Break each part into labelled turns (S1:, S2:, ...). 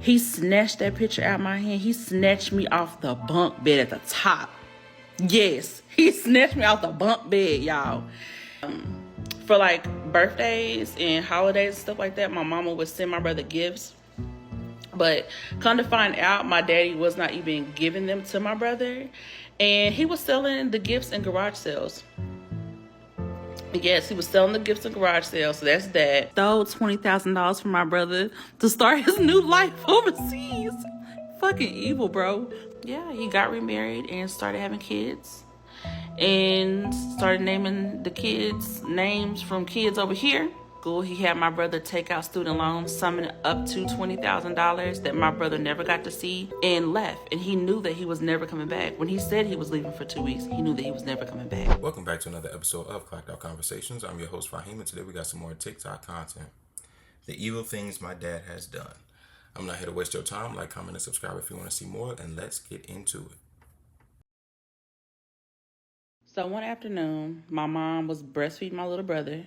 S1: He snatched that picture out of my hand. He snatched me off the bunk bed at the top. Yes, he snatched me off the bunk bed, y'all. For like birthdays and holidays and stuff like that, my mama would send my brother gifts. But come to find out, my daddy was not even giving them to my brother. And he was selling the gifts in garage sales. Yes, he was selling the gifts in garage sales. So that's that. Stole $20,000 from my brother to start his new life overseas. Fucking evil, bro. Yeah, he got remarried and started having kids. And started naming the kids names from kids over here. Cool. He had my brother take out student loans, summing up to $20,000 that my brother never got to see, and left. And he knew that he was never coming back. When he said he was leaving for 2 weeks, he knew that he was never coming back.
S2: Welcome back to another episode of Clocked Out Conversations. I'm your host, Raheem, and today we got some more TikTok content. The evil things my dad has done. I'm not here to waste your time. Like, comment, and subscribe if you want to see more, and let's get into it.
S1: So one afternoon, my mom was breastfeeding my little brother,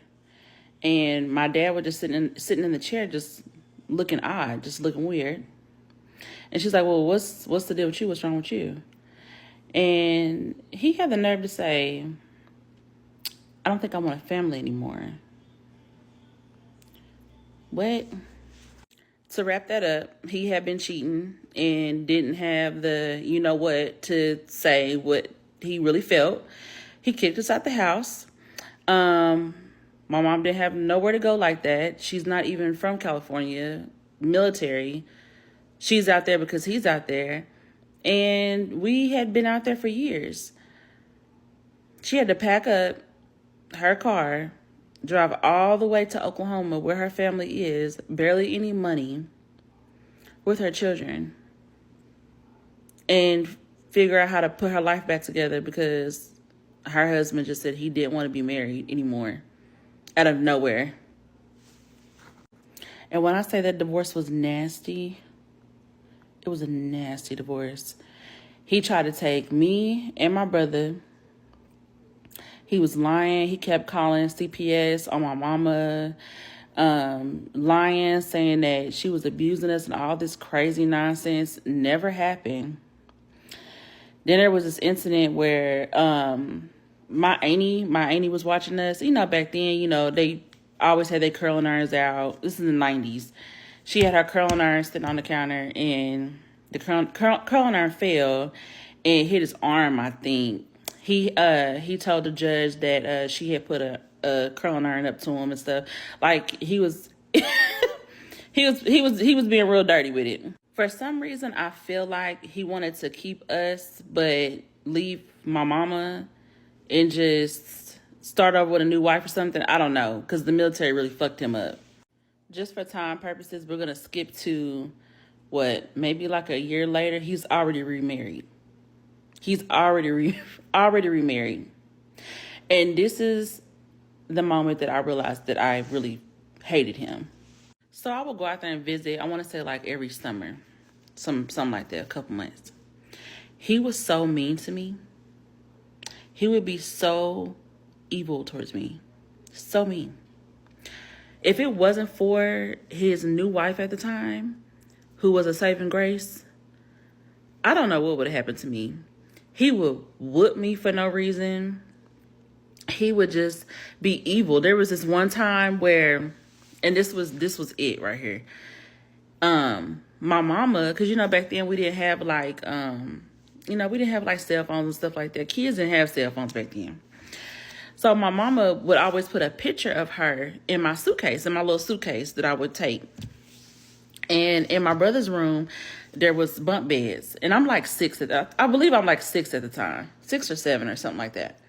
S1: and my dad was just sitting in the chair, just looking odd, just looking weird. And she's like, "Well, what's the deal with you? What's wrong with you?" And he had the nerve to say, "I don't think I want a family anymore." What? To wrap that up, he had been cheating and didn't have the you know what to say what he really felt. He kicked us out the house. My mom didn't have nowhere to go like that. She's not even from California, military. She's out there because he's out there. And we had been out there for years. She had to pack up her car, drive all the way to Oklahoma where her family is, barely any money, with her children, and figure out how to put her life back together because her husband just said he didn't want to be married anymore out of nowhere. And when I say that divorce was nasty, it was a nasty divorce. He tried to take me and my brother. He was lying. He kept calling CPS on my mama, lying, saying that she was abusing us and all this crazy nonsense. Never happened. Then there was this incident where my auntie was watching us. You know, back then, they always had their curling irons out. This is in the 90s. She had her curling iron sitting on the counter, and the curling iron fell and hit his arm, I think. He told the judge that she had put a curling iron up to him and stuff. Like, he was he was being real dirty with it. For some reason, I feel like he wanted to keep us, but leave my mama and just start over with a new wife or something. I don't know, because the military really fucked him up. Just for time purposes, we're going to skip to, maybe like a year later. He's already remarried. He's already remarried. And this is the moment that I realized that I really hated him. So I would go out there and visit, I want to say like every summer, something like that, a couple months. He was so mean to me. He would be so evil towards me. So mean. If it wasn't for his new wife at the time, who was a saving grace, I don't know what would have happened to me. He would whoop me for no reason. He would just be evil. There was this one time where, and this was it right here. My mama, because back then we didn't have like we didn't have like cell phones and stuff like that. Kids didn't have cell phones back then. So my mama would always put a picture of her in my suitcase, in my little suitcase that I would take. And in my brother's room, there was bunk beds. And I'm like I believe I'm like 6 at the time, 6 or 7 or something like that.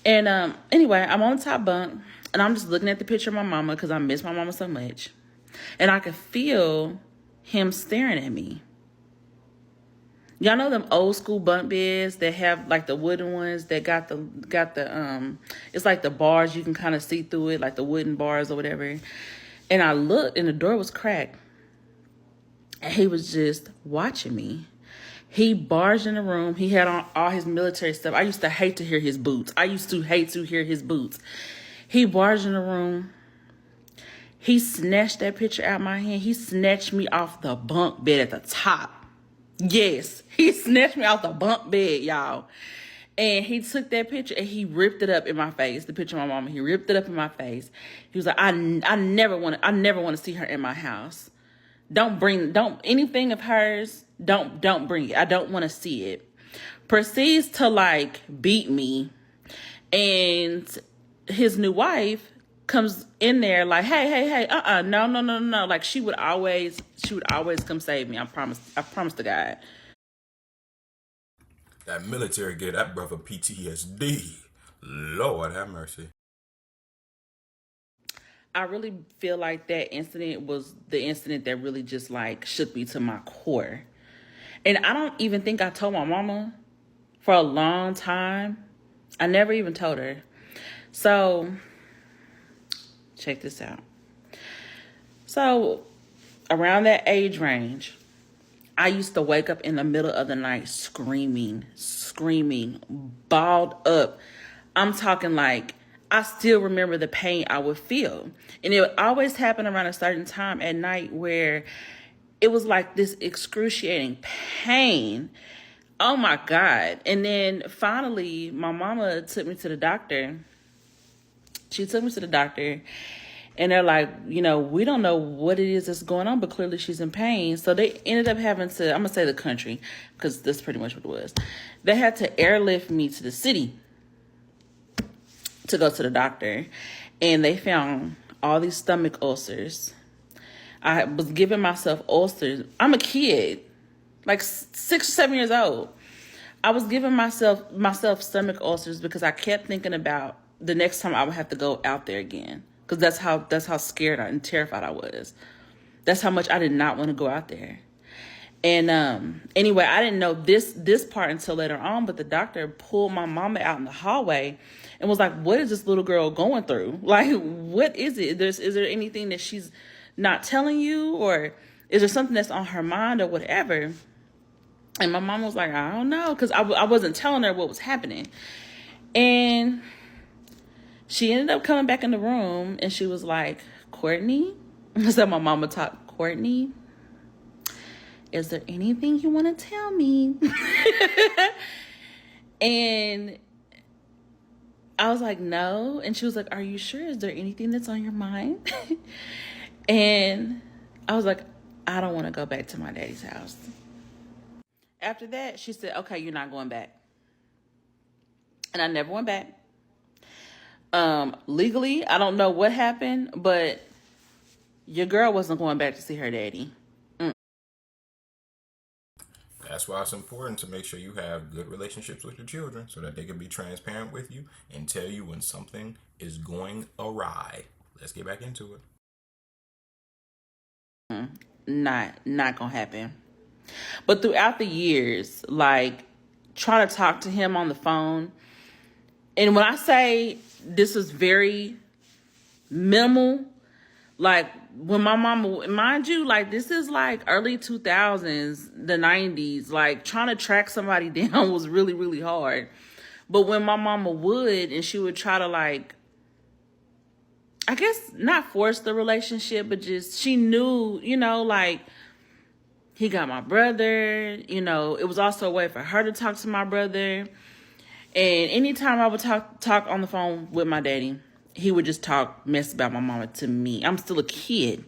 S1: And anyway, I'm on the top bunk, and I'm just looking at the picture of my mama because I miss my mama so much. And I could feel him staring at me. Y'all know them old school bunk beds that have like the wooden ones that got the it's like the bars, you can kind of see through it, like the wooden bars or whatever. And I looked, and the door was cracked. And he was just watching me. He barged in the room. He had on all his military stuff. I used to hate to hear his boots. He barged in the room. He snatched that picture out of my hand. He snatched me off the bunk bed at the top. Yes, he snatched me off the bunk bed, y'all. And he took that picture and he ripped it up in my face. The picture of my mama. He ripped it up in my face. He was like, I never want to see her in my house. Don't anything of hers. Don't bring it. I don't want to see it. Proceeds to like beat me, and his new wife comes in there like, hey, no. Like she would always come save me. I promise to God.
S2: That military gave that brother PTSD. Lord have mercy.
S1: I really feel like that incident was the incident that really just like shook me to my core. And I don't even think I told my mama for a long time. I never even told her. So, check this out. So, around that age range, I used to wake up in the middle of the night screaming, balled up. I'm talking like, I still remember the pain I would feel. And it would always happen around a certain time at night where it was like this excruciating pain. Oh my God. And then finally, my mama took me to the doctor. She took me to the doctor. And they're like, we don't know what it is that's going on, but clearly she's in pain. So they ended up having to, I'm going to say the country, because that's pretty much what it was. They had to airlift me to the city to go to the doctor. And they found all these stomach ulcers. I was giving myself ulcers. I'm a kid, like 6 or 7 years old. I was giving myself stomach ulcers because I kept thinking about the next time I would have to go out there again. Because that's how scared and terrified I was. That's how much I did not want to go out there. And anyway, I didn't know this part until later on, but the doctor pulled my mama out in the hallway and was like, what is this little girl going through? Like, what is it? Is there anything that she's not telling you? Or is there something that's on her mind or whatever? And my mom was like, I don't know, because I wasn't telling her what was happening. And she ended up coming back in the room and she was like, Courtney, so my mama talked, Courtney, is there anything you want to tell me? And I was like, no. And she was like, are you sure? Is there anything that's on your mind? And I was like, I don't want to go back to my daddy's house. After that, she said, okay, you're not going back. And I never went back. Legally, I don't know what happened, but your girl wasn't going back to see her daddy.
S2: That's why it's important to make sure you have good relationships with your children so that they can be transparent with you and tell you when something is going awry. Let's get back into it.
S1: Not gonna happen. But throughout the years, like trying to talk to him on the phone, and when I say this is very minimal, like when my mama, mind you, like this is like early 2000s, the 90s, like trying to track somebody down was really, really hard. But when my mama would, and she would try to like, I guess not force the relationship, but just, she knew, like he got my brother, it was also a way for her to talk to my brother. And anytime I would talk on the phone with my daddy, he would just talk mess about my mama to me. I'm still a kid.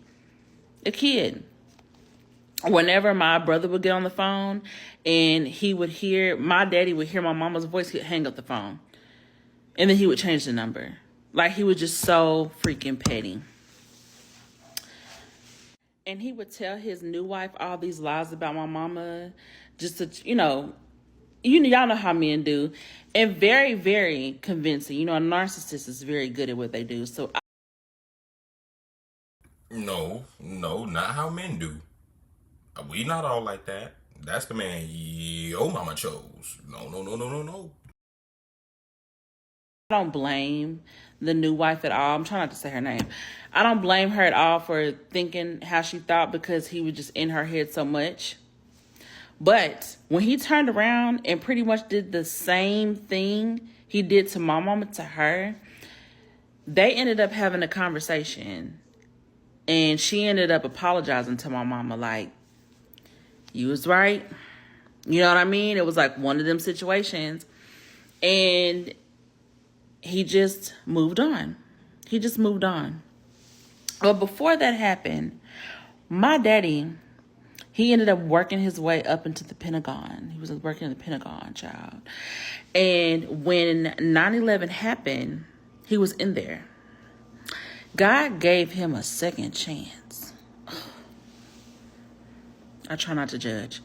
S1: Whenever my brother would get on the phone and my daddy would hear my mama's voice, he'd hang up the phone. And then he would change the number. Like, he was just so freaking petty. And he would tell his new wife all these lies about my mama just to, y'all know how men do. And very, very convincing. A narcissist is very good at what they do. So
S2: No, not how men do. We not all like that. That's the man your mama chose. No.
S1: I don't blame the new wife at all. I'm trying not to say her name. I don't blame her at all for thinking how she thought, because he was just in her head so much. But when he turned around and pretty much did the same thing he did to my mama to her, they ended up having a conversation. And she ended up apologizing to my mama, like, you was right. You know what I mean? It was like one of them situations. And he just moved on. He just moved on. But before that happened, my daddy, he ended up working his way up into the Pentagon. He was working in the Pentagon, child. And when 9/11 happened, he was in there. God gave him a second chance. I try not to judge.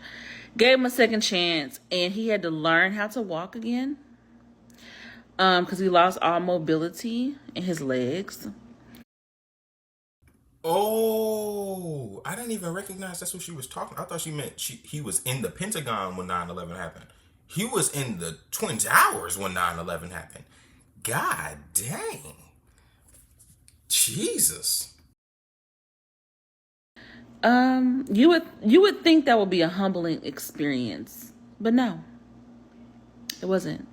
S1: Gave him a second chance, and he had to learn how to walk again. Because he lost all mobility in his legs.
S2: Oh, I didn't even recognize that's what she was talking. I thought she meant he was in the Pentagon when 9/11 happened. He was in the Twin Towers when 9/11 happened. God dang. Jesus.
S1: You would think that would be a humbling experience, but no, it wasn't.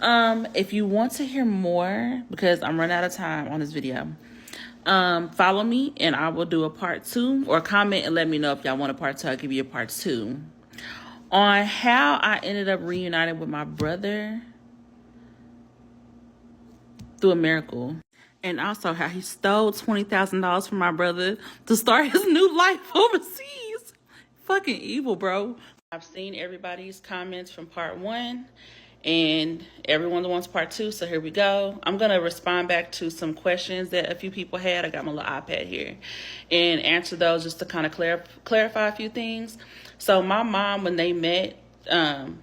S1: If you want to hear more, because I'm running out of time on this video, follow me and I will do a part 2, or comment and let me know if y'all want a part 2. I'll give you a part 2 on how I ended up reunited with my brother through a miracle. And also how he stole $20,000 from my brother to start his new life overseas. Fucking evil, bro. I've seen everybody's comments from part 1. And everyone wants part 2, so here we go. I'm going to respond back to some questions that a few people had. I got my little iPad here. And answer those just to kind of clarify a few things. So my mom, when they met,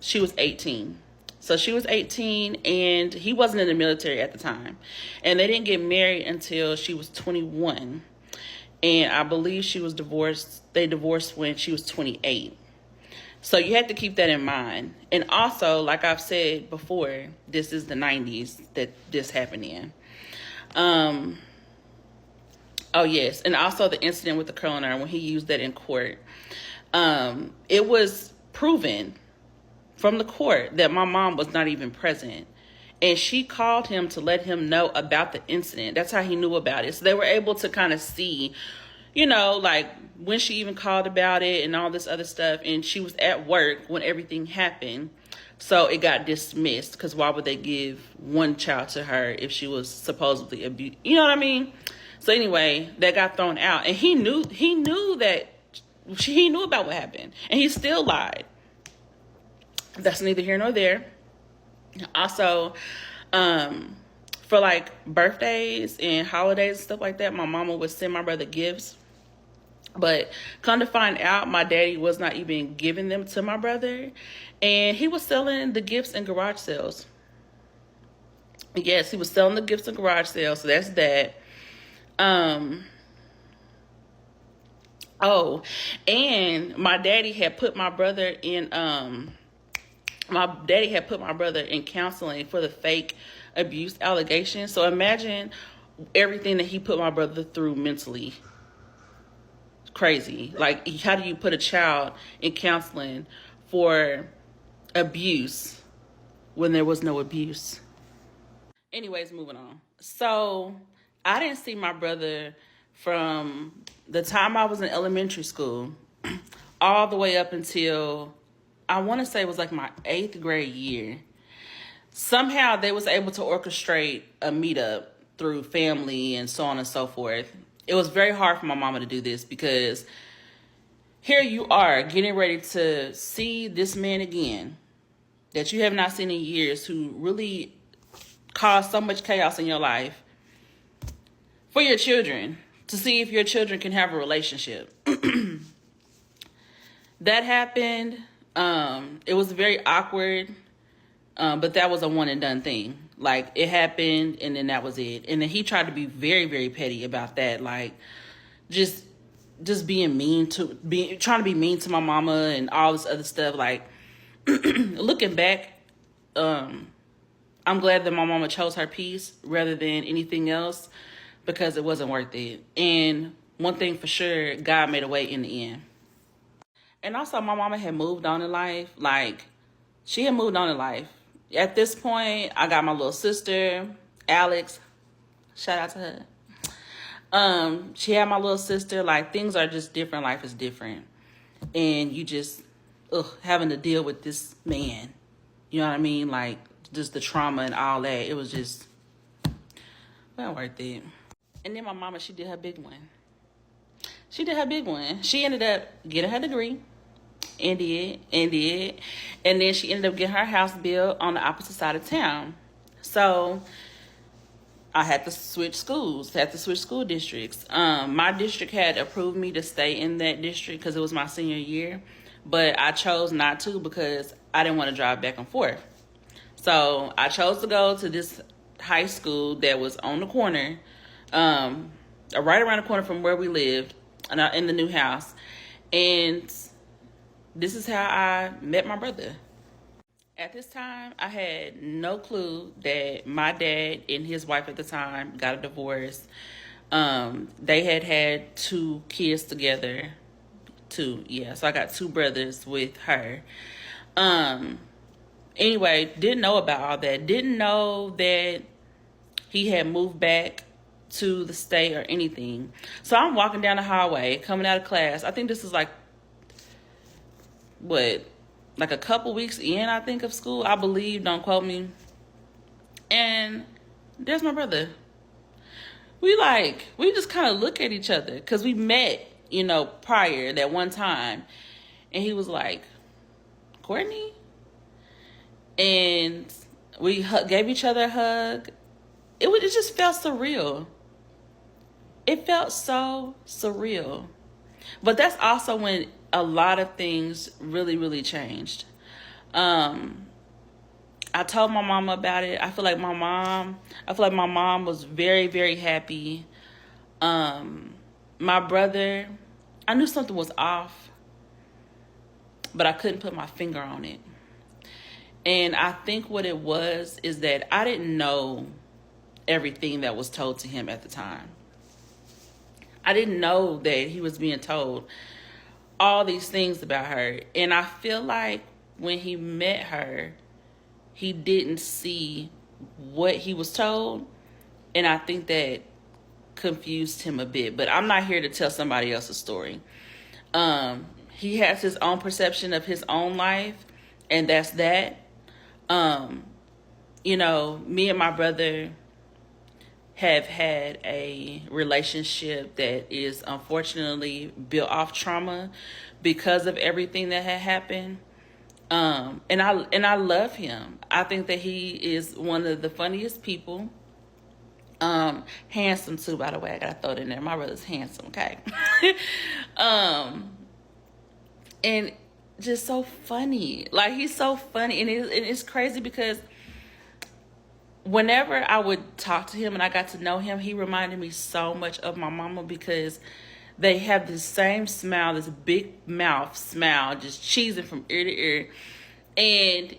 S1: she was 18. So she was 18, and he wasn't in the military at the time. And they didn't get married until she was 21. And I believe she was divorced. They divorced when she was 28. So you have to keep that in mind. And also, like I've said before, this is the 90s that this happened in. Oh, yes. And also the incident with the coroner when he used that in court. It was proven from the court that my mom was not even present. And she called him to let him know about the incident. That's how he knew about it. So they were able to kind of see, you know, like when she even called about it and all this other stuff. And she was at work when everything happened. So it got dismissed, because why would they give one child to her if she was supposedly abused? You know what I mean? So anyway, that got thrown out. And he knew about what happened. And he still lied. That's neither here nor there. Also, for like birthdays and holidays and stuff like that, my mama would send my brother gifts. But come to find out, my daddy was not even giving them to my brother. And he was selling the gifts in garage sales. Yes, he was selling the gifts in garage sales. So that's that. Oh, and my daddy had put my brother in counseling for the fake abuse allegations. So imagine everything that he put my brother through mentally. Crazy. Like, how do you put a child in counseling for abuse when there was no abuse? Anyways, moving on. So I didn't see my brother from the time I was in elementary school all the way up until, I want to say it was like my 8th grade year. Somehow they was able to orchestrate a meetup through family and so on and so forth. It was very hard for my mama to do this, because here you are getting ready to see this man again that you have not seen in years, who really caused so much chaos in your life, for your children, to see if your children can have a relationship. That happened. It was very awkward, but that was a one and done thing. Like, it happened, and then that was it. And then he tried to be very, very petty about that. Like, just being trying to be mean to my mama and all this other stuff. Like, looking back, I'm glad that my mama chose her peace rather than anything else, because it wasn't worth it. And one thing for sure, God made a way in the end. And also, my mama had moved on in life. Like, she had moved on in life. At this point, I got my little sister, Alex. Shout out to She had my little sister. Like, things are just different. Life is different. And you just, having to deal with this man. You know what I mean? Like, just the trauma and all that. It was just, well worth it. And then my mama, she did her big one. She ended up getting her degree. And then she ended up getting her house built on the opposite side of town. So I had to switch schools, school districts. My district had approved me to stay in that district because it was my senior year, but I chose not to because I didn't want to drive back and forth. So I chose to go to this high school that was on the corner, right around the corner from where we lived, in the new house. And this is how I met my brother. At this time, I had no clue that my dad and his wife at the time got a divorce. They had 2 kids together. 2, yeah. So I got 2 brothers with her. Anyway, didn't know about all that. Didn't know that he had moved back to the state or anything. So I'm walking down the hallway, coming out of class. I think this is like a couple weeks in, I think, of school, I believe, don't quote me. And there's my brother. We just kind of look at each other because we met, prior that one time. And he was like, Courtney? And we gave each other a hug. It just felt surreal. It felt so surreal. But that's also when a lot of things really, really changed. I told my mama about it. I feel like my mom was very, very happy. My brother, I knew something was off, but I couldn't put my finger on it. And I think what it was is that I didn't know everything that was told to him at the time. I didn't know that he was being told all these things about her. And I feel like when he met her, he didn't see what he was told. And I think that confused him a bit. But I'm not here to tell somebody else's story. He has his own perception of his own life. And that's that. Me and my brother have had a relationship that is unfortunately built off trauma because of everything that had happened. And I love him. I think that he is one of the funniest people. Handsome too, by the way. I gotta throw it in there. My brother's handsome, okay? And just so funny. Like, he's so funny. And it's crazy because whenever I would talk to him and I got to know him, he reminded me so much of my mama because they have this same smile, this big mouth smile, just cheesing from ear to ear. And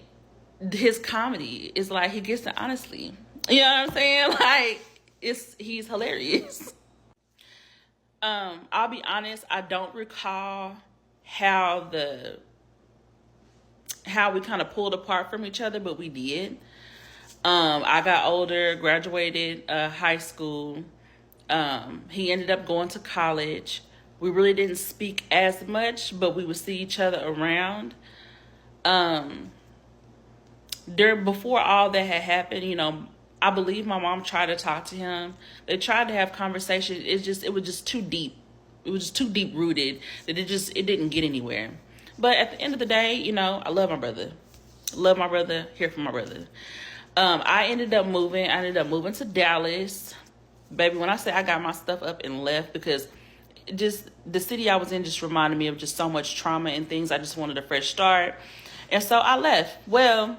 S1: his comedy is like, he gets it honestly. You know what I'm saying? Like, he's hilarious. I'll be honest, I don't recall how we kind of pulled apart from each other, but we did. I got older, graduated high school. He ended up going to college. We really didn't speak as much, but we would see each other around. Before all that had happened, I believe my mom tried to talk to him. They tried to have conversation. It was just too deep. It was just too deep rooted that it didn't get anywhere. But at the end of the day, I love my brother. Love my brother. Here for my brother. I ended up moving to Dallas. Baby, when I say I got my stuff up and left, because just the city I was in just reminded me of just so much trauma and things. I just wanted a fresh start. And so I left. Well,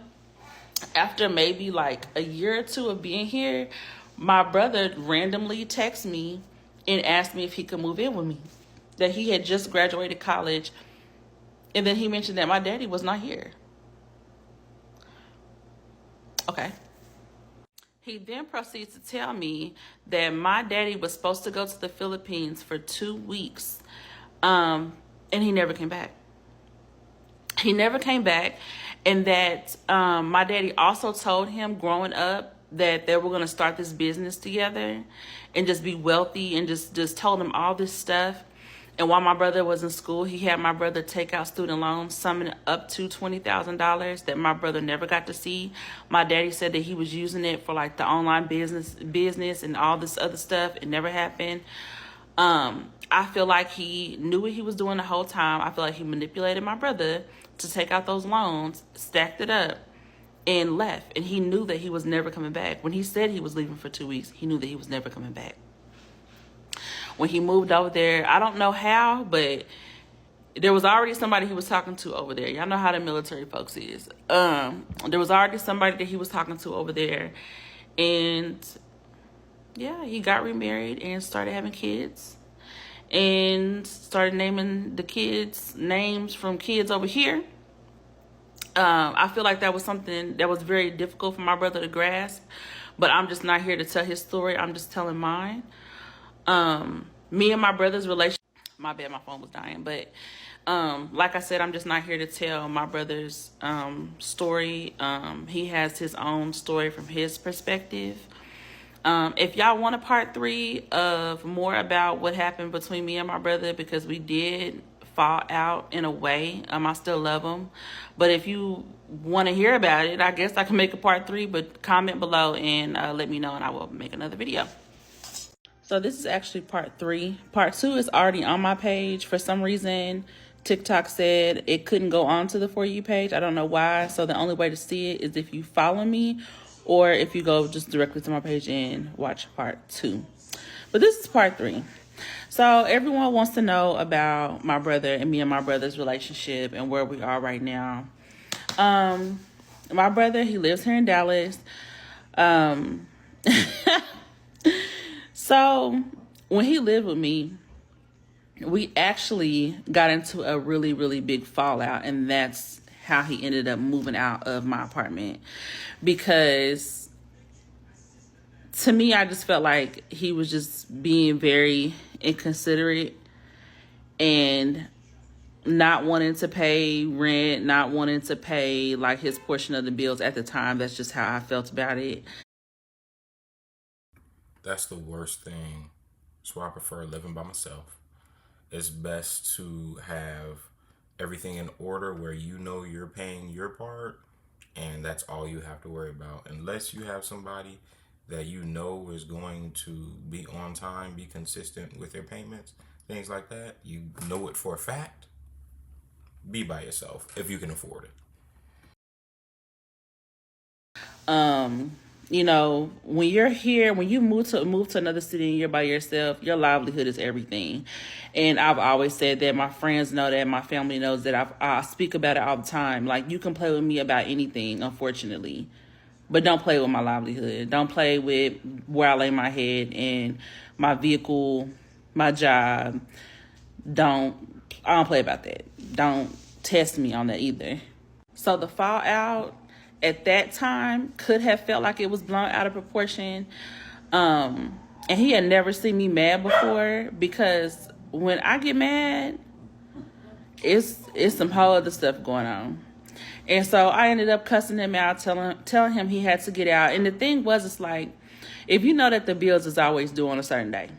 S1: after maybe like a year or 2 of being here, my brother randomly texted me and asked me if he could move in with me. That he had just graduated college. And then he mentioned that my daddy was not here. Okay. He then proceeds to tell me that my daddy was supposed to go to the Philippines for 2 weeks. And he never came back. And that my daddy also told him growing up that they were going to start this business together and just be wealthy, and just told him all this stuff. And while my brother was in school, he had my brother take out student loans, summing up to $20,000 that my brother never got to see. My daddy said that he was using it for like the online business and all this other stuff. It never happened. I feel like he knew what he was doing the whole time. I feel like he manipulated my brother to take out those loans, stacked it up, and left. And he knew that he was never coming back. When he said he was leaving for 2 weeks, he knew that he was never coming back. When he moved over there, I don't know how, but there was already somebody he was talking to over there. Y'all know how the military folks is. There was already somebody that he was talking to over there. And yeah, he got remarried and started having kids. And started naming the kids names from kids over here. I feel like that was something that was very difficult for my brother to grasp. But I'm just not here to tell his story. I'm just telling mine. Me and my brother's relationship, my bad, my phone was dying, but like I said, I'm just not here to tell my brother's story. He has his own story from his perspective. If y'all want a part 3 of more about what happened between me and my brother, because we did fall out in a way, I still love him, but if you want to hear about it, I guess I can make a part 3, but comment below and let me know, and I will make another video. So this is actually part 3. Part 2 is already on my page. For some reason, TikTok said it couldn't go onto the For You page. I don't know why. So the only way to see it is if you follow me, or if you go just directly to my page and watch part 2. But this is part 3. So everyone wants to know about my brother and me and my brother's relationship and where we are right now. My brother, he lives here in Dallas. So when he lived with me, we actually got into a really, really big fallout. And that's how he ended up moving out of my apartment. Because to me, I just felt like he was just being very inconsiderate and not wanting to pay rent, not wanting to pay like his portion of the bills at the time. That's just how I felt about it.
S2: That's the worst thing. That's why I prefer living by myself. It's best to have everything in order where you know you're paying your part, and that's all you have to worry about. Unless you have somebody that you know is going to be on time, be consistent with their payments, things like that, you know it for a fact, be by yourself if you can afford it.
S1: You know, when you're here, when you move to another city and you're by yourself, your livelihood is everything. And I've always said that. My friends know that. My family knows that. I speak about it all the time. Like, you can play with me about anything, unfortunately, but don't play with my livelihood. Don't play with where I lay my head and my vehicle, my job. I don't play about that. Don't test me on that either. So the fallout at that time could have felt like it was blown out of proportion. And he had never seen me mad before, because when I get mad, it's some whole other stuff going on. And so I ended up cussing him out, telling him he had to get out. And the thing was, it's like, if you know that the bills is always due on a certain day,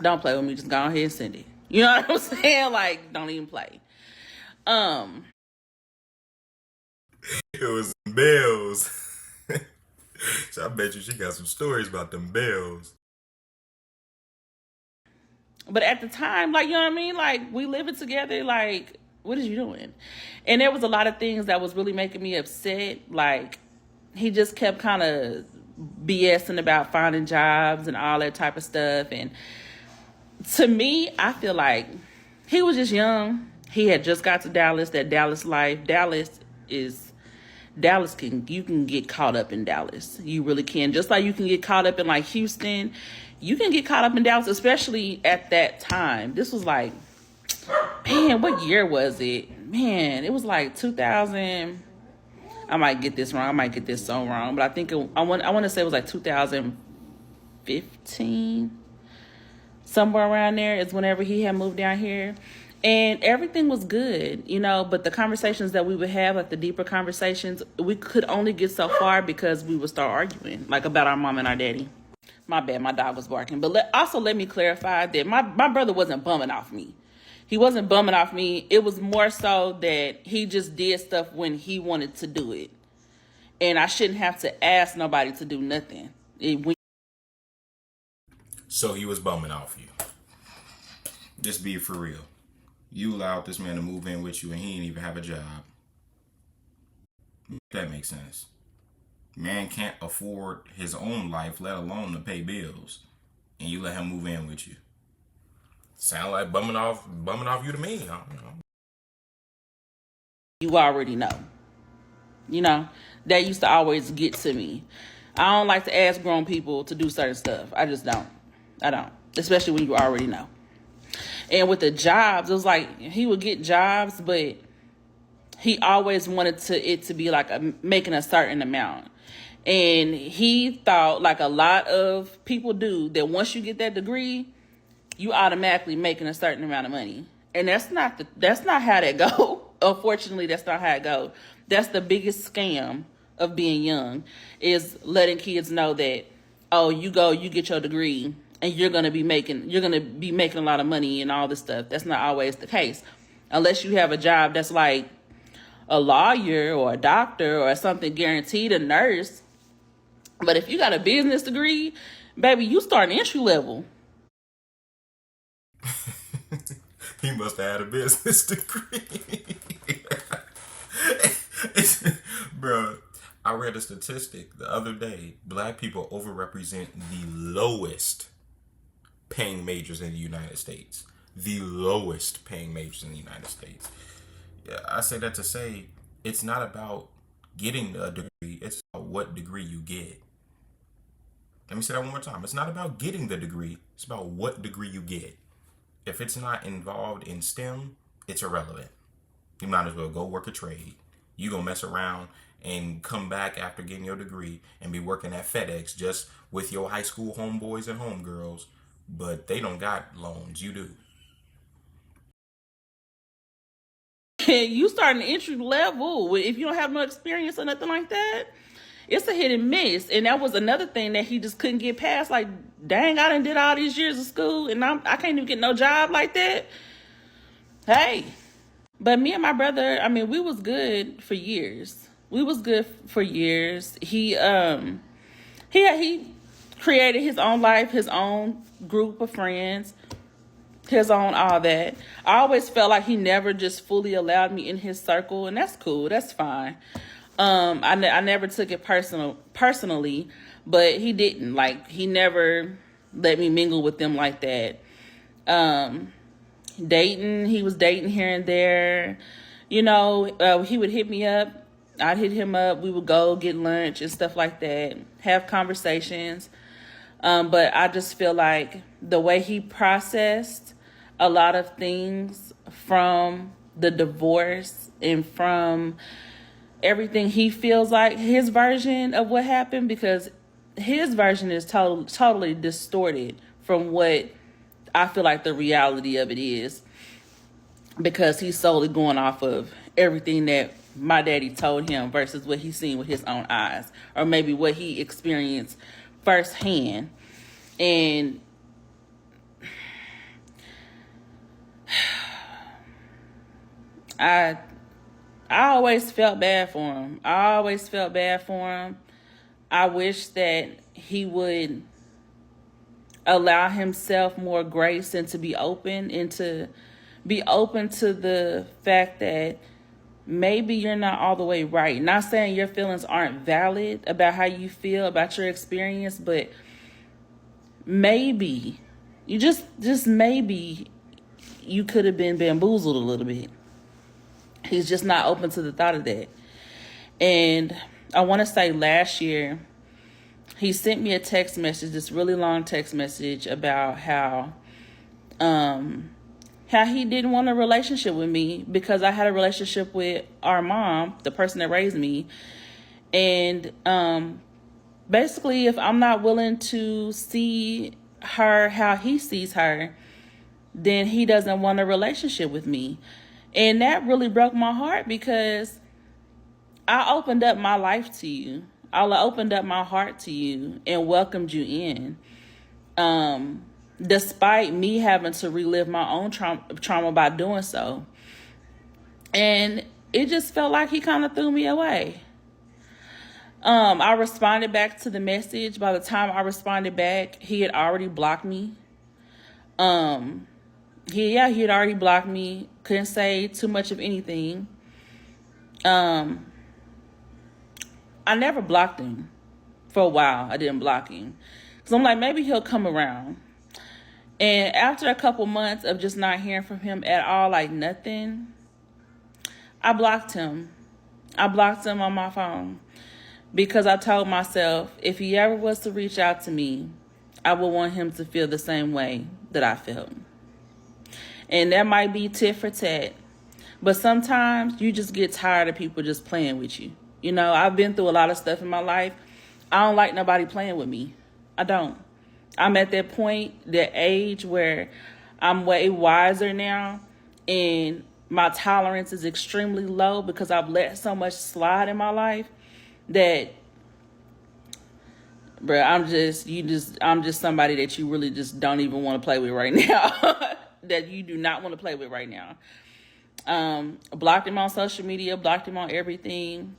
S1: don't play with me. Just go ahead and send it. You know what I'm saying? Like, don't even play.
S2: It was bills. So I bet you she got some stories about them bills.
S1: But at the time, like, you know what I mean? Like, we living together, like, what is you doing? And there was a lot of things that was really making me upset. Like, he just kept kind of BSing about finding jobs and all that type of stuff. And to me, I feel like he was just young. He had just got to Dallas, that Dallas life. You can get caught up in Dallas. You really can. Just like you can get caught up in like Houston, you can get caught up in Dallas, especially at that time. This was like, man, what year was it? Man, it was like 2000. I might get this wrong. I might get this so wrong, but I think I want to say it was like 2015. Somewhere around there is whenever he had moved down here. And everything was good, you know, but the conversations that we would have, like the deeper conversations, we could only get so far because we would start arguing, like about our mom and our daddy. My bad, my dog was barking. But also let me clarify that my brother wasn't bumming off me. He wasn't bumming off me. It was more so that he just did stuff when he wanted to do it. And I shouldn't have to ask nobody to do nothing.
S2: So he was bumming off you. Just be for real. You allowed this man to move in with you and he didn't even have a job. That makes sense. Man can't afford his own life, let alone to pay bills. And you let him move in with you. Sound like bumming off you to me. I don't know.
S1: You already know. You know, that used to always get to me. I don't like to ask grown people to do certain stuff. I just don't. I don't. Especially when you already know. And with the jobs, it was like he would get jobs, but he always wanted it to be like making a certain amount. And he thought, like a lot of people do, that once you get that degree, you automatically making a certain amount of money. And that's not how that go. Unfortunately, that's not how it go. That's the biggest scam of being young, is letting kids know that, oh, you get your degree and you're gonna be making a lot of money and all this stuff. That's not always the case. Unless you have a job that's like a lawyer or a doctor or something guaranteed, a nurse. But if you got a business degree, baby, you start entry level.
S2: He must have had a business degree. Bro, I read a statistic the other day. Black people overrepresent the lowest paying majors in the United States. The lowest paying majors in the United States. Yeah, I say that to say it's not about getting a degree. It's about what degree you get. Let me say that one more time. It's not about getting the degree. It's about what degree you get. If it's not involved in STEM, it's irrelevant. You might as well go work a trade. You gonna mess around and come back after getting your degree and be working at FedEx just with your high school homeboys and homegirls, but they don't got loans. You do.
S1: You start an entry level. If you don't have no experience or nothing like that, it's a hit and miss. And that was another thing that he just couldn't get past. Like, dang, I done did all these years of school and I can't even get no job like that. Hey. But me and my brother, I mean, we was good for years. He created his own life, his own group of friends, his own all that. I always felt like he never just fully allowed me in his circle, and that's cool. That's fine. I never took it personally, but he didn't. Like, he never let me mingle with them like that. He was dating here and there. You know, he would hit me up. I'd hit him up. We would go get lunch and stuff like that, have conversations. But I just feel like the way he processed a lot of things from the divorce and from everything he feels like his version of what happened, because his version is totally distorted from what I feel like the reality of it is, because he's solely going off of everything that my daddy told him versus what he's seen with his own eyes, or maybe what he experienced firsthand. And I always felt bad for him. I wish that he would allow himself more grace and to be open to the fact that maybe you're not all the way right. Not saying your feelings aren't valid about how you feel about your experience, but maybe you just maybe you could have been bamboozled a little bit. He's just not open to the thought of that. And I want to say last year, he sent me a text message, this really long text message about how he didn't want a relationship with me because I had a relationship with our mom, the person that raised me. And basically, if I'm not willing to see her how he sees her, then he doesn't want a relationship with me. And that really broke my heart because I opened up my life to you. I opened up my heart to you and welcomed you in. Despite me having to relive my own trauma by doing so. And it just felt like he kind of threw me away. I responded back to the message. By the time I responded back, he had already blocked me. He had already blocked me. Couldn't say too much of anything. I never blocked him for a while. I didn't block him. So I'm like, maybe he'll come around. And after a couple months of just not hearing from him at all, like nothing, I blocked him. I blocked him on my phone because I told myself if he ever was to reach out to me, I would want him to feel the same way that I felt. And that might be tit for tat. But sometimes you just get tired of people just playing with you. You know, I've been through a lot of stuff in my life. I don't like nobody playing with me. I don't. I'm at that point, that age where I'm way wiser now. And my tolerance is extremely low because I've let so much slide in my life that, bro, I'm just somebody that you really just don't even want to play with right now. That you do not want to play with right now. Blocked him on social media, blocked him on everything.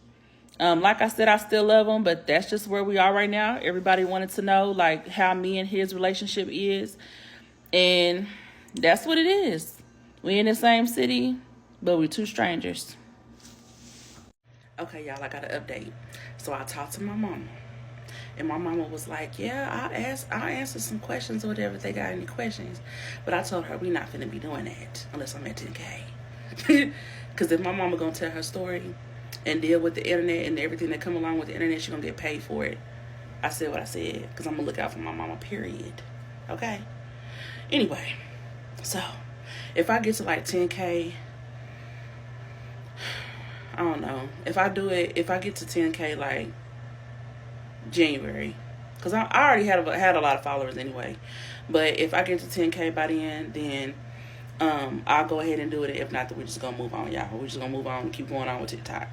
S1: Like I said, I still love him, but that's just where we are right now. Everybody wanted to know like how me and his relationship is. And that's what it is. We in the same city, but we're two strangers. Okay, y'all, I got an update. So I talked to my mama. And my mama was like, yeah, I'll answer some questions or whatever if they got any questions. But I told her we not finna be doing that unless I'm at 10K. Because if my mama gonna tell her story and deal with the internet and everything that come along with the internet, she gonna get paid for it. I said what I said because I'm gonna look out for my mama, period. Okay? Anyway, so if I get to like 10K, I don't know. If I get to 10K like January, because I already had a lot of followers anyway. But if I get to 10K by then I'll go ahead and do it. If not, then we're just gonna move on, y'all. We're just gonna move on and keep going on with TikTok.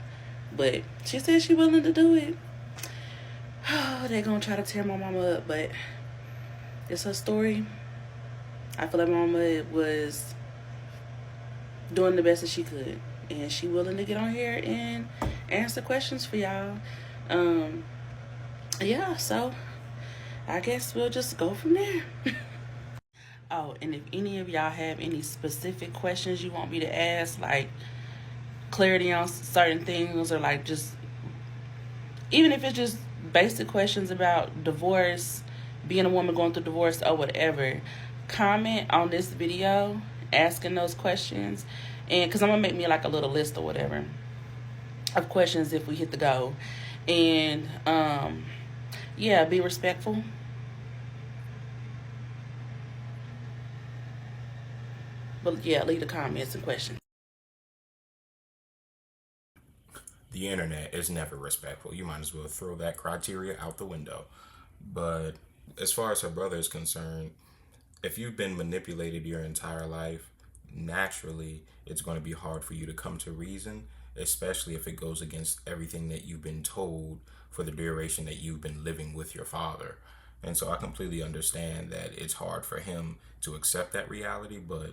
S1: But she said she willing to do it. Oh, they're gonna try to tear my mama up, but it's her story. I feel like my mama was doing the best that she could, and she willing to get on here and answer questions for y'all. Yeah, so I guess we'll just go from there. Oh, and if any of y'all have any specific questions you want me to ask, like clarity on certain things, or like just, even if it's just basic questions about divorce, being a woman going through divorce or whatever, comment on this video asking those questions. And because I'm going to make me like a little list or whatever of questions if we hit the go. And yeah, be respectful. But yeah, leave the comments and questions.
S2: The internet is never respectful. You might as well throw that criteria out the window. But as far as her brother is concerned, if you've been manipulated your entire life, naturally it's going to be hard for you to come to reason, especially if it goes against everything that you've been told for the duration that you've been living with your father. And so I completely understand that it's hard for him to accept that reality, but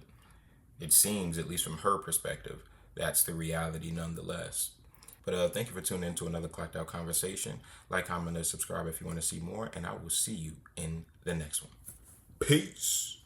S2: it seems, at least from her perspective, that's the reality nonetheless. But thank you for tuning in to another Clocked Out Conversation. Like, comment, and subscribe if you want to see more, and I will see you in the next one. Peace.